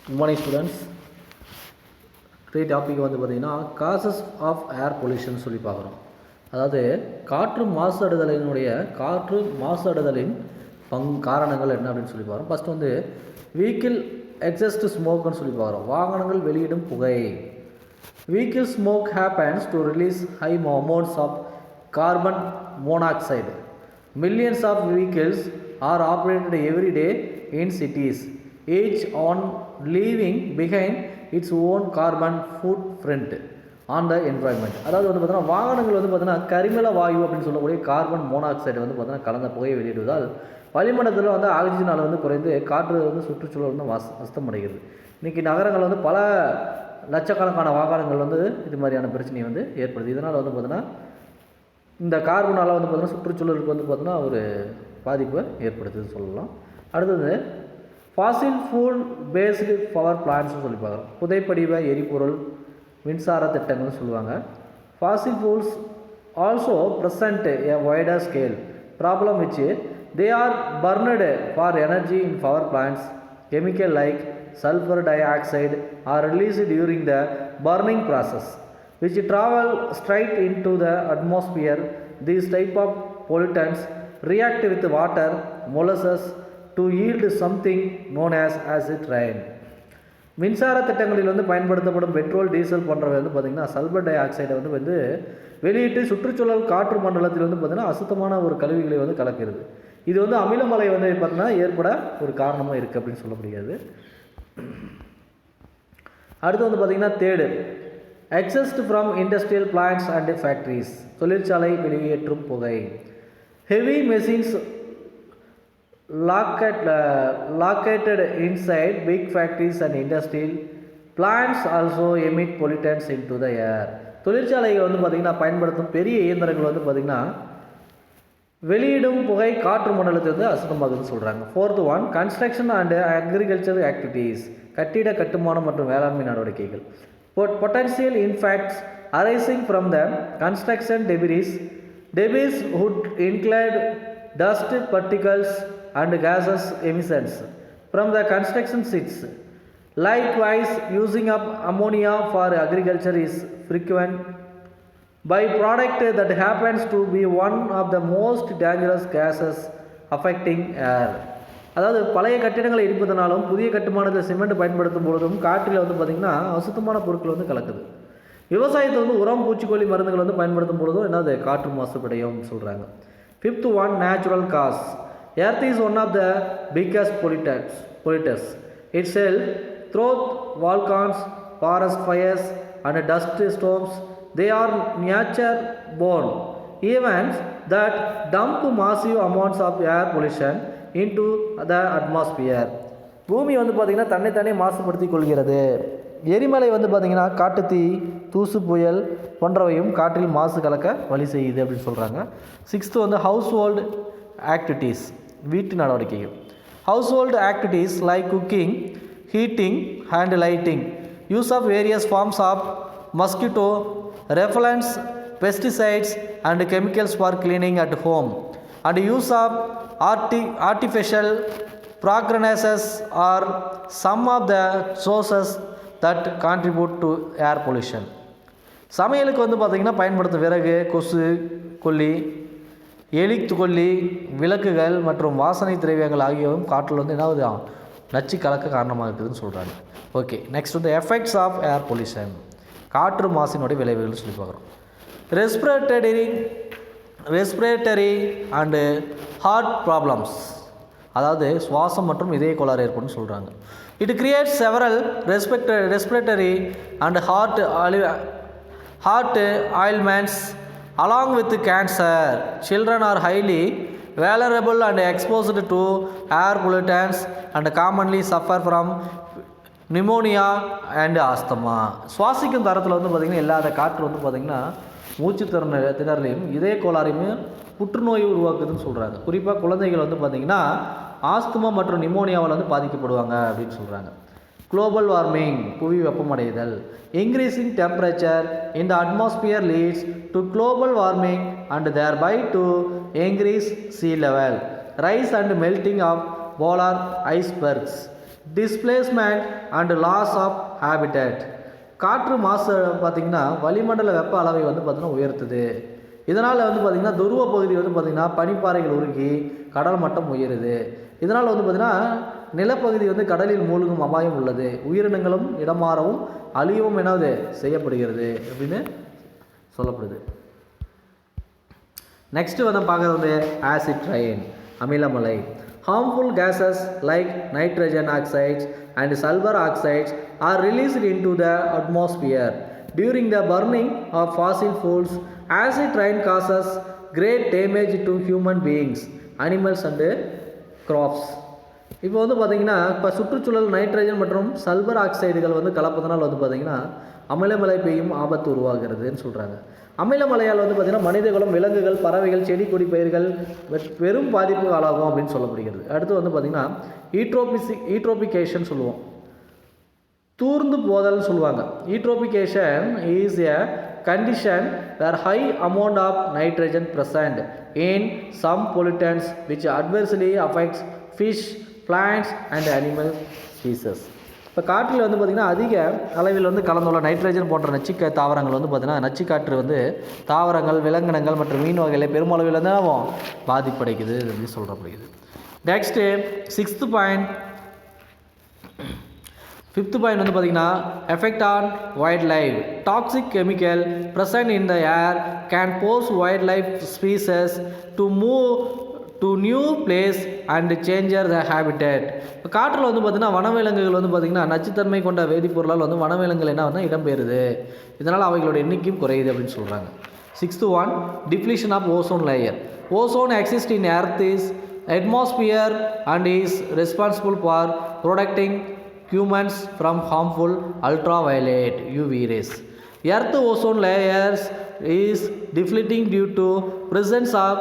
Good morning students. Today topic வந்து பார்த்திங்கன்னா causes of air pollution சொல்லி பார்க்குறோம். அதாவது காற்று மாசுபடுதலின் காரணங்கள் என்ன அப்படின்னு சொல்லி பார்க்குறோம். ஃபஸ்ட்டு வந்து வெஹிக்கிள் எக்ஸஸ்ட் ஸ்மோக்குன்னு சொல்லி பார்க்குறோம். வாகனங்கள் வெளியிடும் புகை. Vehicle smoke happens to release high amounts of carbon monoxide. Millions of vehicles are operated every day in cities, each on leaving behind its own carbon footprint on the environment. அதாவது வந்து பார்த்தீங்கன்னா வாகனங்கள் வந்து பார்த்தீங்கன்னா கரிமல வாயு அப்படின்னு சொல்லக்கூடிய கார்பன் மோனாக்சைடு வந்து பார்த்தீங்கன்னா கலந்த புகையை வெளியிடுவதால் வளிமண்டலத்தில் வந்து ஆக்சிஜன் அளவு வந்து குறைந்து காற்று வந்து சுற்றுச்சூழல் வந்து அஸ்தமடைகிறது. இன்றைக்கி நகரங்கள் வந்து பல லட்சக்கணக்கான வாகனங்கள் வந்து இது மாதிரியான பிரச்சனையை வந்து ஏற்படுது. இதனால் வந்து பார்த்தீங்கன்னா இந்த கார்பனால் வந்து பார்த்திங்கன்னா சுற்றுச்சூழலுக்கு வந்து பார்த்திங்கன்னா ஒரு பாதிப்பை ஏற்படுத்துதுன்னு சொல்லலாம். அடுத்தது ஃபாசில் ஃபுல் பேஸ்டு பவர் பிளான்ட்ஸ்னு சொல்லி பார்க்குறோம். புதைப்படிவ எரிபொருள் மின்சார திட்டங்கள்னு சொல்லுவாங்க. Fossil fuels also present a wider scale problem which they are burned for energy in power plants. Chemical like sulphur dioxide are released during the burning process which travel straight into the atmosphere. These type of pollutants react with water molasses to yield something known as acid rain. மின்சார திட்டங்களில் வந்து பயன்படுத்தப்படும் petrol, diesel போன்றவை வந்து பார்த்திங்கன்னா sulphur tie ஆக்சைடை வந்து வெளியிட்டு சுற்றுச்சூழல் காற்று மண்டலத்தில் வந்து பார்த்திங்கன்னா அசுத்தமான ஒரு கழிவுகளை வந்து கலக்கிறது. இது வந்து அமிலமலை வந்து பார்த்திங்கன்னா ஏற்பட ஒரு காரணமாக இருக்குது அப்படின்னு சொல்ல முடியாது. அடுத்து வந்து பார்த்திங்கன்னா தேடு exhaust from industrial plants and factories. தொழிற்சாலை வெளியேற்றும் புகை. Heavy machines located inside big factories and industrial plants also emit pollutants into the air. தொழிற்சாலைகள் வந்து பார்த்திங்கன்னா பயன்படுத்தும் பெரிய இயந்திரங்கள் வந்து பார்த்திங்கன்னா வெளியிடும் புகை காற்று மண்டலத்தை வந்து அசுத்தமாகுதுன்னு சொல்கிறாங்க. Fourth one construction and agriculture activities. கட்டிட கட்டுமானம் மற்றும் வேளாண்மை நடவடிக்கைகள். Potential impacts arising from the construction debris would include dust particles and gases emissions from the construction sites. Likewise, using up ammonia for agriculture is frequent byproduct that happens to be one of the most dangerous gases affecting air. அதாவது பழைய கட்டிடங்களை இடிப்பதனாலும் புதிய கட்டுமானத்தில் cement பயன்படுத்தும் பொழுதும் காற்றில் வந்து பார்த்திங்கன்னா அசுத்தமான பொருட்கள் வந்து கலக்குது. விவசாயத்தில் வந்து உரம், பூச்சிக்கொல்லி மருந்துகள் வந்து பயன்படுத்தும் பொழுதும் என்னது காற்று மாசுபடையும் சொல்கிறாங்க. Fifth one natural gas. Earth is one of the biggest polluters itself through volcanoes, forest fires and dust storms. They are nature born events that dump massive amounts of air pollution into the atmosphere. பூமி வந்து பார்த்திங்கன்னா தன்னைத்தானே மாசுபடுத்தி கொள்கிறது. எரிமலை வந்து பார்த்திங்கன்னா காட்டுத்தீ, தூசு புயல் போன்றவையும் காற்றில் மாசு கலக்க வழி செய்யுது அப்படின்னு சொல்கிறாங்க. சிக்ஸ்த்து வந்து ஹவுஸ் ஹோல்டு ஆக்டிவிட்டீஸ், வீட்டு நடவடிக்கைகள். Household activities like cooking, heating and lighting, use of various forms of mosquito repellents, pesticides and chemicals for cleaning at home, and use of artificial fragrances are some of the sources that contribute to air pollution. சமையலுக்கு வந்து பார்த்திங்கன்னா பயன்படுத்தும் விறகு, கொசு கொல்லி, எலி கொல்லி, விளக்குகள் மற்றும் வாசனை திரவியங்கள் ஆகியவும் காற்றில் வந்து என்னாவது நச்சு கலக்க காரணமாக இருக்குதுன்னு சொல்கிறாங்க. ஓகே, நெக்ஸ்ட் வந்து எஃபெக்ட்ஸ் ஆஃப் ஏர் பொல்யூஷன். காற்று மாசினுடைய விளைவுகள் சொல்லி பார்க்குறோம். ரெஸ்பிரேட்டரி அண்டு ஹார்ட் ப்ராப்ளம்ஸ், அதாவது சுவாசம் மற்றும் இதய கோளாறு ஏற்படும்னு சொல்கிறாங்க. It creates several respiratory and heart ailments along with cancer. Children are highly vulnerable and exposed to air pollutants and commonly suffer from pneumonia and asthma. சுவாசிக்கும் தரத்தில் வந்து பார்த்திங்கன்னா இல்லாத காற்று வந்து பார்த்திங்கன்னா மூச்சு திணறலையும் இதய கோளாறையும் புற்றுநோயை உருவாக்குதுன்னு சொல்கிறாங்க. குறிப்பாக குழந்தைகள் வந்து பார்த்திங்கன்னா ஆஸ்துமா மற்றும் நிமோனியாவில் வந்து பாதிக்கப்படுவாங்க அப்படின்னு சொல்கிறாங்க. குளோபல் வார்மிங், புவி வெப்பமடைதல். Increasing temperature in the atmosphere leads to global warming and thereby to increase sea level, rise and melting of polar icebergs. Displacement and loss of habitat. காற்று மாசு பார்த்திங்கன்னா வளிமண்டல வெப்ப அளவை வந்து பார்த்திங்கன்னா உயர்த்துது. இதனால் வந்து பார்த்திங்கன்னா துருவ பகுதி வந்து பார்த்திங்கன்னா பனிப்பாறைகள் உருகி கடல் மட்டம் உயருது. இதனால் வந்து பார்த்திங்கன்னா நிலப்பகுதி வந்து கடலில் மூழ்கும் அபாயம் உள்ளது. உயிரினங்களும் இடமாறவும் அழியவும் என்னது செய்யப்படுகிறது அப்படின்னு சொல்லப்படுது. நெக்ஸ்ட்டு வந்து பார்க்குறது வந்து ஆசிட் ரெயின், அமிலமலை. Harmful gases like nitrogen oxides and sulfur oxides are released into the atmosphere. During the burning of fossil fuels, acid rain causes great damage to human beings, animals and crops. இப்போ வந்து பார்த்திங்கன்னா இப்போ சுற்றுச்சூழல் nitrogen மற்றும் sulphur ஆக்சைடுகள் வந்து கலப்பதனால் வந்து பார்த்திங்கன்னா அமிலமலை பெய்யும் ஆபத்து உருவாகிறதுன்னு சொல்கிறாங்க. அமிலமலையால் வந்து பார்த்திங்கன்னா மனிதர்களும் விலங்குகள் பறவைகள் செடி கொடி பயிர்கள் பெரும் பாதிப்பு ஆளாகும் அப்படின்னு சொல்லப்படுகிறது. அடுத்து வந்து பார்த்திங்கன்னா ஈட்ரோபிகேஷன் சொல்லுவோம், தூர்ந்து போதல்னு சொல்லுவாங்க. Eutrophication is a condition where high amount of nitrogen present in some pollutants which adversely affects fish, plants and animal species. இப்போ காற்றில் வந்து பார்த்திங்கன்னா அதிக அளவில் வந்து கலந்துள்ள நைட்ரஜன் போன்ற நச்சு தாவரங்கள் வந்து பார்த்திங்கன்னா நச்சு காற்று வந்து தாவரங்கள் விலங்கினங்கள் மற்றும் மீன் வகைகளை பெருமளவில் வந்து பாதிப்படைக்குது அப்படின்னு சொல்லப்படுகிறது. நெக்ஸ்ட்டு ஃபிஃப்த் பாயிண்ட் வந்து பார்த்திங்கன்னா effect on wildlife. Toxic chemical present in the air can pose wildlife species to move to new place and change the habitat. இப்போ காற்றில் வந்து பார்த்திங்கன்னா வனவிலங்குகள் வந்து பார்த்திங்கன்னா நச்சுத்தன்மை கொண்ட வேதிப்பொருளால் வந்து வனவிலங்குகள் என்ன வந்து இடம்பெறுது. இதனால் அவைகளோட எண்ணிக்கையும் குறையுது அப்படின்னு சொல்கிறாங்க. 6th depletion of ozone layer. Ozone exist in earth is atmosphere and is responsible for protecting humans from harmful ultraviolet UV rays. Earth ozone layers is depleting due to presence of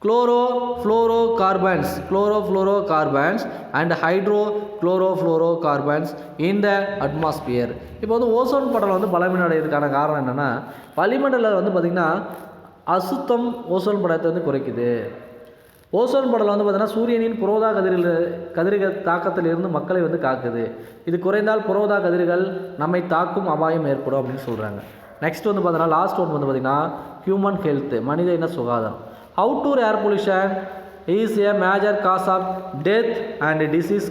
chlorofluorocarbons and hydrochlorofluorocarbons in the atmosphere. இப்போ வந்து ozone படலம் வந்து பலவீனடைகிறதுக்கான காரணம் என்னென்னா வளிமண்டலம் வந்து பார்த்திங்கன்னா அசுத்தம் ஓசோன் படத்தை வந்து குறைக்குது. ஓசோன் படலம் வந்து பார்த்திங்கன்னா சூரியனின் புரோதா கதிர்கள் தாக்கத்தில் இருந்து மக்களை வந்து காக்குது. இது குறைந்தால் புரோதா கதிர்கள் நம்மை தாக்கும் அபாயம் ஏற்படும் அப்படின்னு சொல்கிறாங்க. நெக்ஸ்ட் வந்து பார்த்தீங்கன்னா லாஸ்ட் ஒன் வந்து பார்த்திங்கன்னா ஹியூமன் ஹெல்த், மனித இன சுகாதாரம். Outdoor air pollution is a major cause of death and disease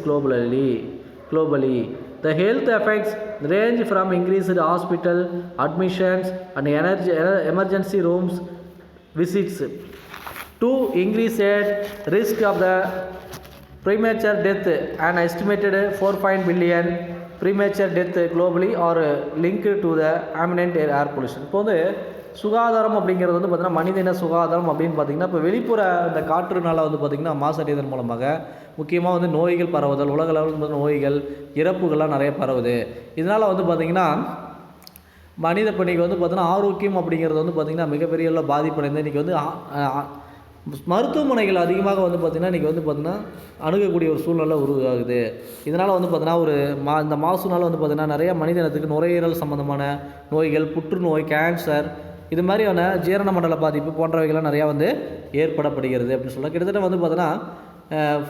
globally. The health effects range from increased hospital admissions and emergency rooms visits to increased risk of the premature death. An estimated 4 billion premature death globally are linked to the ambient air pollution. இப்போ வந்து சுகாதாரம் அப்படிங்கிறது வந்து பார்த்திங்கன்னா மனித இன சுகாதாரம் அப்படின்னு பார்த்திங்கன்னா இப்போ வெளிப்புற இந்த காற்றுனால வந்து பார்த்திங்கன்னா மாசடைதல் மூலமாக முக்கியமாக வந்து நோய்கள் பரவுதல், உலக அளவில் நோய்கள் இறப்புகள்லாம் நிறைய பரவுது. இதனால் வந்து பார்த்திங்கன்னா மனித பணிக்கு வந்து பார்த்திங்கன்னா ஆரோக்கியம் அப்படிங்கிறது வந்து பார்த்திங்கன்னா மிகப்பெரிய அளவில் பாதிப்படைந்து இன்றைக்கி வந்து மருத்துவமனைகள் அதிகமாக வந்து பார்த்திங்கன்னா இன்றைக்கி வந்து பார்த்திங்கன்னா அணுகக்கூடிய ஒரு சூழ்நிலை உருவாகுது. இதனால் வந்து பார்த்திங்கன்னா இந்த மாசுனால் வந்து பார்த்திங்கன்னா நிறைய மனித இனத்துக்கு நுரையீரல் சம்மந்தமான நோய்கள், புற்றுநோய், கேன்சர், இது மாதிரியான ஜீரண மண்டல பாதிப்பு போன்றவைகள்லாம் நிறையா வந்து ஏற்படப்படுகிறது அப்படின்னு சொல்லலாம். கிட்டத்தட்ட வந்து பார்த்திங்கன்னா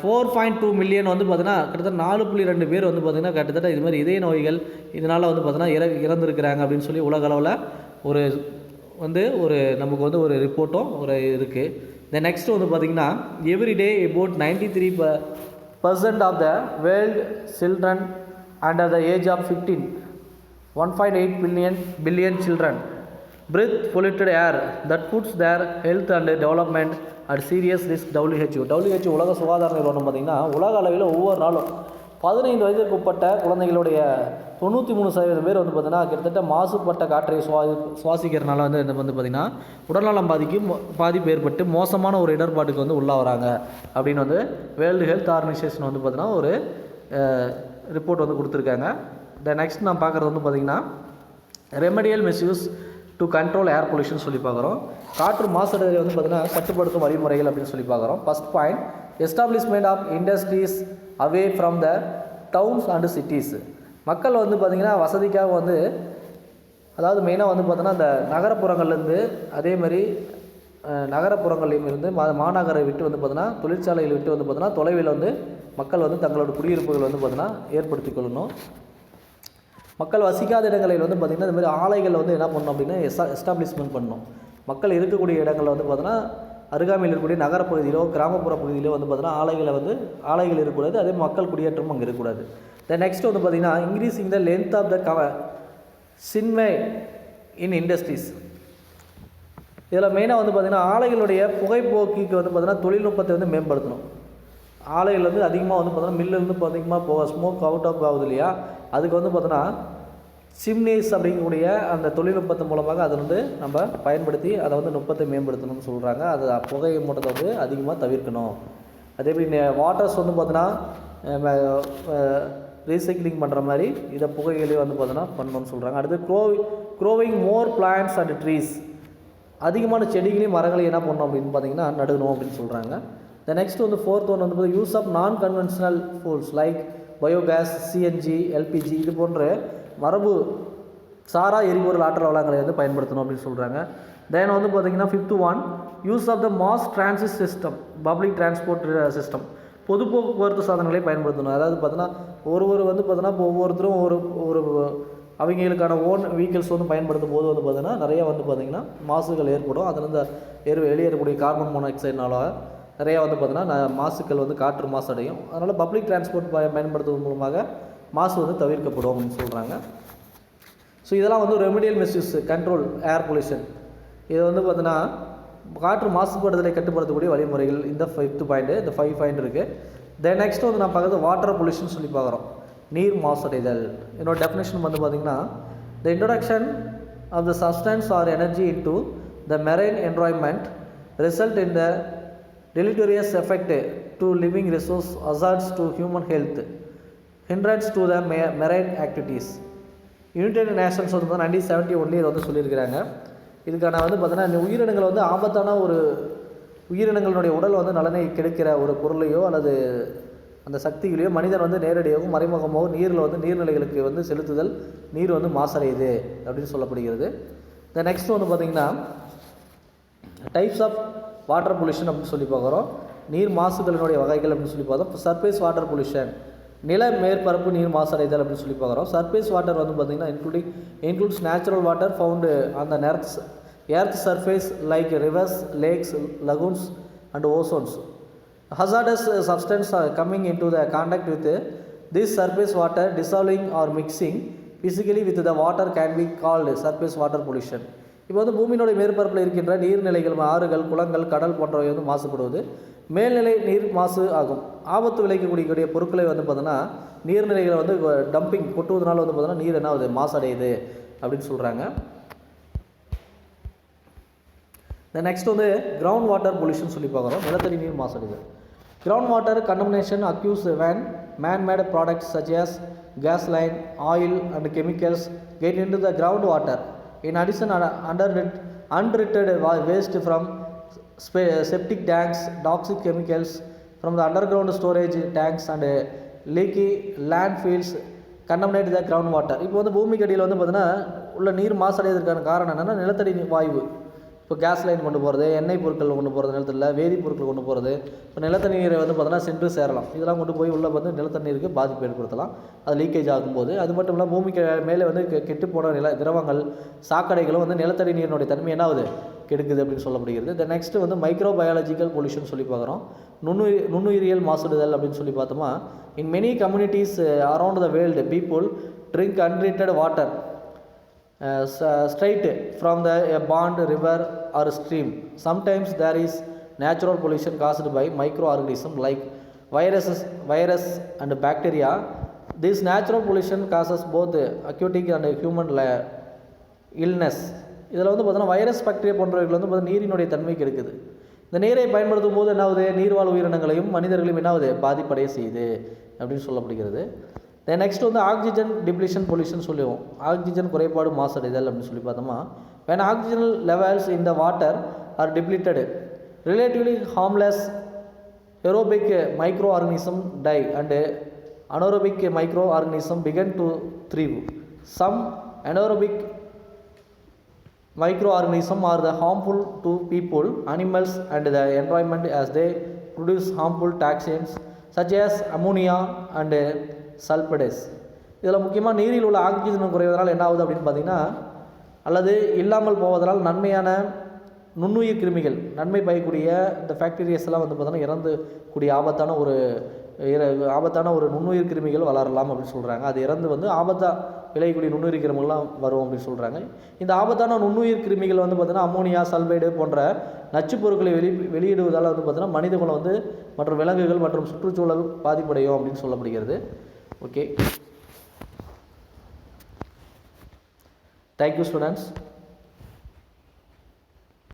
4.2 மில்லியன் வந்து பார்த்திங்கன்னா கிட்டத்தட்ட 4.2 பேர் வந்து பார்த்திங்கன்னா கிட்டத்தட்ட இது மாதிரி இதய நோய்கள் இதனால் வந்து பார்த்திங்கன்னா இறந்துருக்கிறாங்க அப்படின்னு சொல்லி உலக அளவில் ஒரு நமக்கு வந்து ஒரு ரிப்போர்ட்டும் இருக்குது. இந்த நெக்ஸ்ட் வந்து பார்த்திங்கன்னா everyday about 93% of the world children under the age of 15 1.8 billion children breathe polluted air that puts their health and development at serious risk. WHO உலக சுகாதார நிறுவனம் பார்த்திங்கன்னா உலக அளவில் ஒவ்வொரு நாளும் 15 வயதுக்கு உட்பட்ட குழந்தைகளுடைய 93% பேர் வந்து பார்த்திங்கன்னா கிட்டத்தட்ட மாசுபட்ட காற்றை சுவாசிக்கிறதுனால வந்து பார்த்திங்கன்னா உடல்நலம் பாதிப்பு ஏற்பட்டு மோசமான ஒரு இடர்பாட்டுக்கு வந்து உள்ளாகிறாங்க அப்படின்னு வந்து வேர்ல்டு ஹெல்த் ஆர்கனைசேஷன் வந்து பார்த்திங்கன்னா ஒரு ரிப்போர்ட் வந்து கொடுத்துருக்காங்க. நெக்ஸ்ட் நான் பார்க்குறது வந்து பார்த்திங்கன்னா remedial measures to control air pollution சொல்லி பார்க்குறோம். காற்று மாசடைதலை வந்து பார்த்திங்கன்னா கட்டுப்படுத்தும் வழிமுறைகள் அப்படின்னு சொல்லி பார்க்குறோம். First point establishment of industries away from the towns and cities. மக்கள் வந்து பார்த்திங்கன்னா வசதிக்காக வந்து அதாவது மெயினாக வந்து பார்த்தோன்னா இந்த நகரப்புறங்கள்லேருந்து அதேமாதிரி நகரப்புறங்கள்லேயும் இருந்து மாநகரை விட்டு வந்து பார்த்தோன்னா தொழிற்சாலைகள் விட்டு வந்து பார்த்தோன்னா தொலைவில் வந்து மக்கள் வந்து தங்களோட குடியிருப்புகள் வந்து பார்த்திங்கன்னா ஏற்படுத்தி கொள்ளணும். மக்கள் வசிக்காத இடங்களில் வந்து பார்த்திங்கன்னா இந்த மாதிரி ஆலைகள் வந்து என்ன பண்ணணும் அப்படின்னா எஸ்டாப்ளிஷ்மெண்ட் பண்ணணும். மக்கள் இருக்கக்கூடிய இடங்களில் வந்து பார்த்தீங்கன்னா அருகாமையில் இருக்கக்கூடிய நகரப்பகுதியிலோ கிராமப்புற பகுதியிலோ வந்து பார்த்தீங்கன்னா ஆலைகள் இருக்கக்கூடாது. அதே மக்கள் குடியேற்றம் அங்கே இருக்கக்கூடாது. நெக்ஸ்ட் வந்து பார்த்திங்கன்னா increasing the length of the chimney in industries. இதில் மெயினாக வந்து பார்த்திங்கன்னா ஆலைகளுடைய புகைப்போக்கிக்கு வந்து பார்த்திங்கன்னா தொழில்நுட்பத்தை வந்து மேம்படுத்தணும். ஆலைகள் வந்து அதிகமாக வந்து பார்த்தோன்னா மில்லிருந்து அதிகமாக ஸ்மோக் அவுட் ஆஃப் ஆகுது இல்லையா, அதுக்கு வந்து பார்த்தோன்னா சிம்னீஸ் அப்படிங்கக்கூடிய அந்த தொழில்நுட்பத்தின் மூலமாக அதை வந்து நம்ம பயன்படுத்தி அதை வந்து நுட்பத்தை மேம்படுத்தணும்னு சொல்கிறாங்க. அது புகை மூட்டத்தை வந்து அதிகமாக தவிர்க்கணும். அதேமாதிரி வாட்டர்ஸ் வந்து பார்த்தோன்னா ரீசைக்கிளிங் பண்ணுற மாதிரி இதை புகைகளையும் வந்து பார்த்தோன்னா பண்ணணும்னு சொல்கிறாங்க. அடுத்து growing more plants and trees. அதிகமான செடிகளையும் மரங்களையும் என்ன பண்ணணும் அப்படின்னு பார்த்தீங்கன்னா நடணும் அப்படின்னு சொல்கிறாங்க. நெக்ஸ்ட் வந்து ஃபோர்த் ஒன் வந்து use of non conventional fuels like biogas, CNG, LPG இது போன்ற மரபு சாரா எரிபொருள் ஆற்றல் வளங்களை வந்து பயன்படுத்தணும் அப்படின்னு சொல்கிறாங்க. தென் வந்து பார்த்திங்கன்னா fifth one use of the mass transit system, public transport system, பொது போக்குவரத்து சாதனங்களை பயன்படுத்தணும். அதாவது பார்த்தீங்கன்னா வந்து பார்த்தீங்கன்னா இப்போ ஒவ்வொருத்தரும் ஒரு அவங்களுக்கான ஓன் வெஹிக்கிள்ஸ் வந்து பயன்படுத்தும் போது வந்து பார்த்திங்கன்னா நிறையா வந்து பார்த்திங்கன்னா மாசுகள் ஏற்படும். அதுலேருந்து வெளியேறக்கூடிய கார்பன் மோனாக்சைடுனால நிறையா வந்து பார்த்திங்கன்னா மாசுக்கள் வந்து காற்று மாசடையும். அதனால் பப்ளிக் டிரான்ஸ்போர்ட் பயன்படுத்துவதன் மூலமாக மாசு வந்து தவிர்க்கப்படும் அப்படின்னு சொல்கிறாங்க. ஸோ இதெல்லாம் வந்து remedial measures control air pollution. இது வந்து பார்த்தீங்கன்னா காற்று மாசுபடுதலை கட்டுப்படுத்தக்கூடிய வழிமுறைகள். இந்த 5th பாயிண்ட்டு, இந்த 5 பாயிண்ட் இருக்குது. நெக்ஸ்ட் வந்து நான் பார்க்குறது வாட்டர் பொல்யூஷன் சொல்லி பார்க்குறோம். நீர் மாசடைதல். என்னோட டெஃபினேஷன் வந்து பார்த்திங்கன்னா the introduction of the substance or energy into the marine environment result in the deleterious effect to living resource, hazards to human health, hindrance to the marine activities. United Nations வந்து 1971 இதை வந்து சொல்லியிருக்கிறாங்க. இதுக்கான வந்து பார்த்தீங்கன்னா உயிரினங்கள் வந்து ஆபத்தான ஒரு உயிரினங்களுடைய உடல் வந்து நலனை கெடுக்கிற ஒரு பொருளையோ அல்லது அந்த சக்திகளையோ மனிதன் வந்து நேரடியாகவும் மறைமுகமாகவும் நீரில் வந்து நீர்நிலைகளுக்கு வந்து செலுத்துதல் நீர் வந்து மாசடையுது அப்படின்னு சொல்லப்படுகிறது. நெக்ஸ்ட் வந்து பார்த்திங்கன்னா டைப்ஸ் ஆஃப் வாட்டர் பொல்யூஷன் அப்படின்னு சொல்லி பார்க்குறோம். நீர் மாசுகளினுடைய வகைகள் அப்படின்னு சொல்லி பார்த்தோம். இப்போ சர்ஃபேஸ் வாட்டர் பொல்யூஷன், நில மேற்பரப்பு நீர் மாசடைதல் அப்படின்னு சொல்லி பார்க்குறோம். சர்ஃபேஸ் வாட்டர் வந்து பார்த்திங்கன்னா includes natural water found on the earth surface like rivers, lakes, lagoons and oceans. Hazardous substances coming into the contact with this surface water dissolving or mixing physically with the water can be called surface water pollution. இப்போ வந்து பூமியினுடைய மேற்பரப்பில் இருக்கின்ற நீர்நிலைகள், ஆறுகள், குளங்கள், கடல் போன்றவை வந்து மாசுபடுவது மேல்நிலை நீர் மாசு ஆகும். ஆபத்து விளைவிக்கக்கூடிய பொருட்களை வந்து பார்த்தோன்னா நீர்நிலைகளை வந்து டம்பிங் கொட்டுவதனால வந்து பார்த்தோன்னா நீர் என்ன ஆகுது, மாசடையுது அப்படின்னு சொல்கிறாங்க. நெக்ஸ்ட் வந்து கிரவுண்ட் வாட்டர் பொல்யூஷன் சொல்லி பார்க்குறோம். நிலத்தடி நீர் மாசடைதல். Ground water contamination occurs when man-made products such as gasoline, oil and chemicals get into the groundwater. In addition, untreated waste from septic tanks, toxic chemicals from the underground storage tanks and leaky landfills contaminate the groundwater. இப்போ வந்து பூமிக்கு அடியில் வந்து பார்த்தீங்கன்னா உள்ள நீர் மாசடைவதற்கான காரணம் என்னென்னா நிலத்தடி வாயு. இப்போ கேஸ் லைன் கொண்டு போகிறது, எண்ணெய் பொருட்கள் கொண்டு போகிறது, நிலத்தில் வேதிப்பொருட்கள் கொண்டு போகிறது, இப்போ நிலத்தடி நீரை வந்து பார்த்தோன்னா சென்று சேரலாம். இதெல்லாம் கொண்டு போய் உள்ளே வந்து நிலத்தடி நீருக்கு பாதிப்பு ஏற்படுத்தலாம். அது லீக்கேஜ் ஆகும்போது. அது மட்டும் இல்லாமல் பூமிக்கு மேலே வந்து கெட்டுப்போன திரவங்கள், சாக்கடைகளும் வந்து நிலத்தடி நீரினுடைய தன்மை என்ன ஆகுது, கெடுக்குது அப்படின்னு சொல்லப்படுகிறது. நெக்ஸ்ட்டு வந்து மைக்ரோ பயாலஜிக்கல் பொல்யூஷன் சொல்லி பார்க்குறோம். நுண்ணுயிரியல் மாசுடுதல் அப்படின்னு சொல்லி பார்த்தோமா, in many communities around the world people drink untreated water straight from the pond, river or stream. Sometimes there is natural pollution caused by microorganisms like virus and bacteria. This natural pollution causes both aquatic and human illness. இதில் வந்து பார்த்தோன்னா virus, bacteria போன்றவர்கள் வந்து பார்த்தா நீரினுடைய தன்மைக்கு இருக்குது. இந்த நீரை பயன்படுத்தும் போது என்ன ஆகுது, நீர்வாழ் உயிரினங்களையும் மனிதர்களையும் என்ன ஆகுது, பாதிப்படைய செய்யுது அப்படின்னு சொல்லப்படுகிறது. நெக்ஸ்ட் வந்து ஆக்சிஜன் டிப்ளிஷன் பொல்யூஷன் சொல்லுவோம். ஆக்சிஜன் குறைபாடு மாசடைதல் அப்படின்னு சொல்லி பார்த்தோமா, when oxygen levels in the water are depleted, relatively harmless aerobic microorganisms die and anaerobic microorganisms begin to thrive. Some anaerobic microorganisms are harmful to people, animals and the environment as they produce harmful toxins such as ammonia and sulphides. இதில் முக்கியமாக நீரில் உள்ள oxygen குறைவதனால் என்ன ஆகுது அப்படின்னு பார்த்தீங்கன்னா, அல்லது இல்லாமல் போவதனால் நன்மையான நுண்ணுயிர் கிருமிகள், நன்மை பயக்கூடிய இந்த ஃபேக்டீரியாஸ் எல்லாம் வந்து பார்த்தோன்னா இறந்துக்கூடிய ஆபத்தான ஒரு நுண்ணுயிர் கிருமிகள் வளரலாம் அப்படின்னு சொல்கிறாங்க. அது இறந்து வந்து ஆபத்தாக விளையக்கூடிய நுண்ணுயிர் கிருமிகள்லாம் வரும் அப்படின்னு சொல்கிறாங்க. இந்த ஆபத்தான நுண்ணுயிர் கிருமிகள் வந்து பார்த்தீங்கன்னா அமோனியா, சல்பைடு போன்ற நச்சுப் பொருட்களை வெளியிடுவதால் வந்து பார்த்தீங்கன்னா மனித குலம் வந்து மற்றும் விலங்குகள் மற்றும் சுற்றுச்சூழல் பாதிப்படையும் அப்படின்னு சொல்லப்படுகிறது. Okay, thank you students.